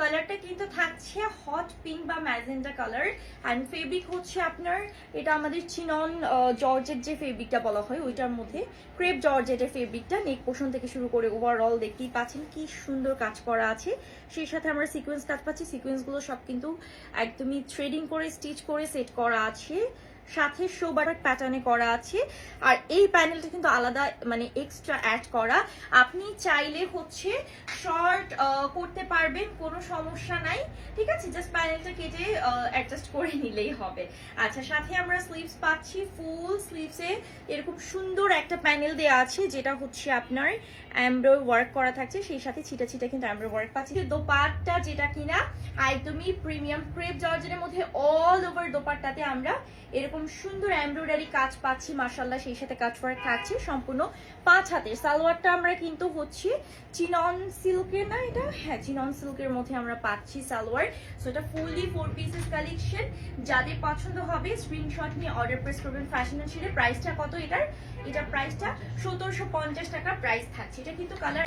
কালারটা কিন্তু থাকছে হট পিঙ্ক বা ম্যাজেন্টা কালার অ্যান্ড ফেব্রিক হচ্ছে আপনার এটা আমাদের চিনন জর্জেট যে ফেব্রিকটা বলা হয় ওইটার মধ্যে ক্রেপ জর্জেটের ফেব্রিকটা নেক পোর্শন থেকে শুরু করে ওভারঅল দেখতেই পাচ্ছেন কি সুন্দর কাজ করা আছে। সেই সাথে আমরা সিকোয়েন্স কাজ পাচ্ছি, সিকোয়েন্সগুলো সব কিন্তু একদমই থ্রেডিং করে স্টিচ করে সেট করা আছে, সাথে শো বাটার প্যাটার্নে করা আছে। আর এই প্যানেলটা কিন্তু আলাদা মানে এক্সট্রা অ্যাড করা, আপনি চাইলে হচ্ছে শর্ট করতে পারবেন, কোনো সমস্যা নাই, ঠিক আছে, জাস্ট প্যানেলটা কেটে অ্যাডজাস্ট করে নিলেই হবে। আচ্ছা, সাথে আমরা স্লিভস পাচ্ছি, ফুল স্লিভসে এরকম সুন্দর একটা প্যানেল দেওয়া আছে যেটা হচ্ছে আপনার এমব্রয়ডারি ওয়ার্ক করা থাকছে, সেই সাথে ছিটা ছিটা কিন্তু এমব্রয়ডারি ওয়ার্ক পাচ্ছি। দোপাট্টা যেটা কিনা একদমই প্রিমিয়াম ক্রেপ জর্জেটের মধ্যে অল ওভার দোপাট্টাতে আমরা এরকম সুন্দর এমব্রয়ডারি কাজ পাচ্ছি মাশাআল্লাহ, সেই সাথে কাজ ওয়ার্ক থাকছে সম্পূর্ণ 5 হাতের। সালোয়ারটা আমরা কিন্তু হচ্ছে চিনন সিল্কের, না এটা, হ্যাঁ চিনন সিল্কের মধ্যে আমরা পাচ্ছি সালোয়ার। সো এটা ফুললি 4 পিসেস কালেকশন, যাদের পছন্দ হবে স্ক্রিনশট নিয়ে অর্ডার প্রেস করবেন ফ্যাশন এন্ড শিলে। প্রাইসটা কত এটার? এটার প্রাইসটা 1750 টাকা প্রাইস থাকছে। এটা কিন্তু কালার